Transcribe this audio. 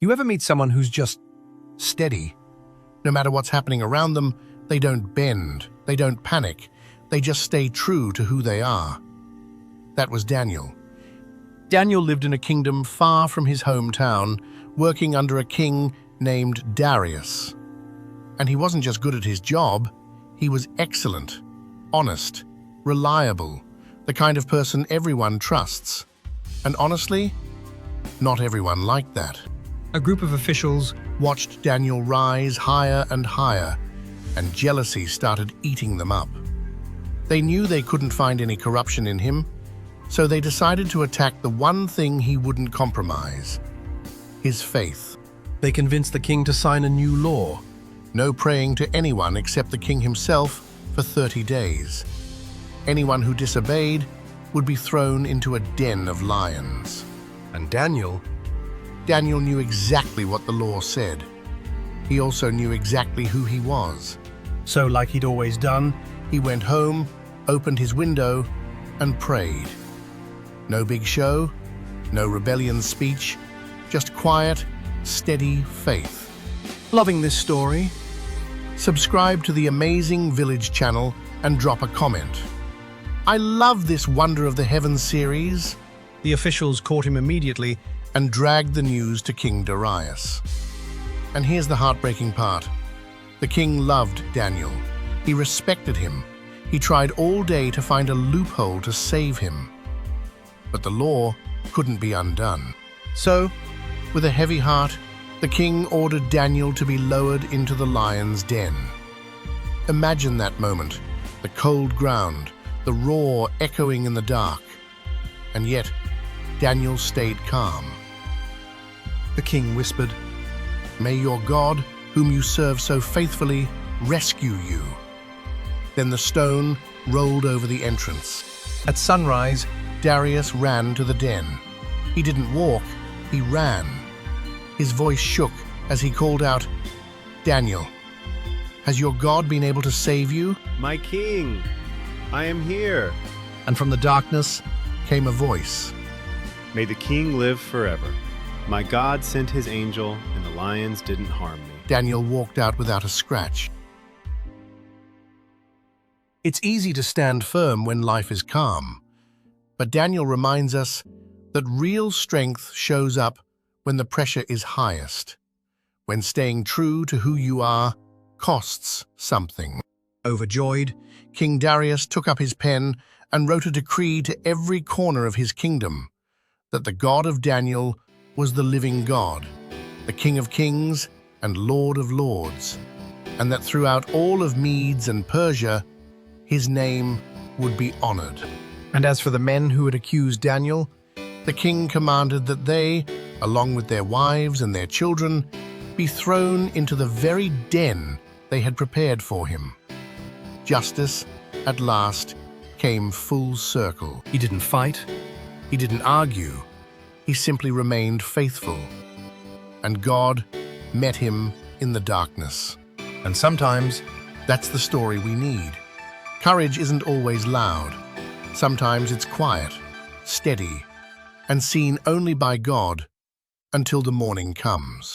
You ever meet someone who's just steady? No matter what's happening around them, they don't bend, they don't panic, they just stay true to who they are. That was Daniel. Daniel lived in a kingdom far from his hometown, working under a king named Darius. And he wasn't just good at his job, he was excellent, honest, reliable, the kind of person everyone trusts. And honestly, not everyone liked that. A group of officials Watched Daniel rise higher and higher, and jealousy started eating them up. They knew they couldn't find any corruption in him, so they decided to attack the one thing he wouldn't compromise: his faith. They convinced the king to sign a new law. No praying to anyone except the king himself for 30 days. Anyone who disobeyed would be thrown into a den of lions. And Daniel Daniel knew exactly what the law said. He also knew exactly who he was. So, like he'd always done, he went home, opened his window, and prayed. No big show, no rebellion speech, just quiet, steady faith. Loving this story? Subscribe to the Amazing Village channel and drop a comment. I love this Wonder of the Heavens series. The officials caught him immediately And dragged the news to King Darius. And here's the heartbreaking part. The king loved Daniel. He respected him. He tried all day to find a loophole to save him. But the law couldn't be undone. So, with a heavy heart, the king ordered Daniel to be lowered into the lion's den. Imagine that moment, the cold ground, the roar echoing in the dark. And yet, Daniel stayed calm. the king whispered, "May your God, whom you serve so faithfully, rescue you." Then the stone rolled over the entrance. At sunrise, Darius ran to the den. He didn't walk, he ran. His voice shook as he called out, "Daniel, has your God been able to save you?" My king, I am here. and from the darkness, Came a voice. May the king live forever. My God sent his angel, and the lions didn't harm me. Daniel walked out without a scratch. It's easy to stand firm when life is calm, but Daniel reminds us that real strength shows up when the pressure is highest, when staying true to who you are costs something. overjoyed, King Darius took up his pen and wrote a decree to every corner of his kingdom that the God of Daniel was the living God, the King of kings and Lord of lords, and that throughout all of Medes and Persia, his name would be honored. and as for the men who had accused Daniel, The king commanded that they, along with their wives and their children, be thrown into the very den they had prepared for him. Justice, at last, came full circle. he didn't fight, He didn't argue. He simply remained faithful. And God met him in the darkness. and sometimes That's the story we need. Courage isn't always loud. Sometimes it's quiet, steady, and seen only by God until the morning comes.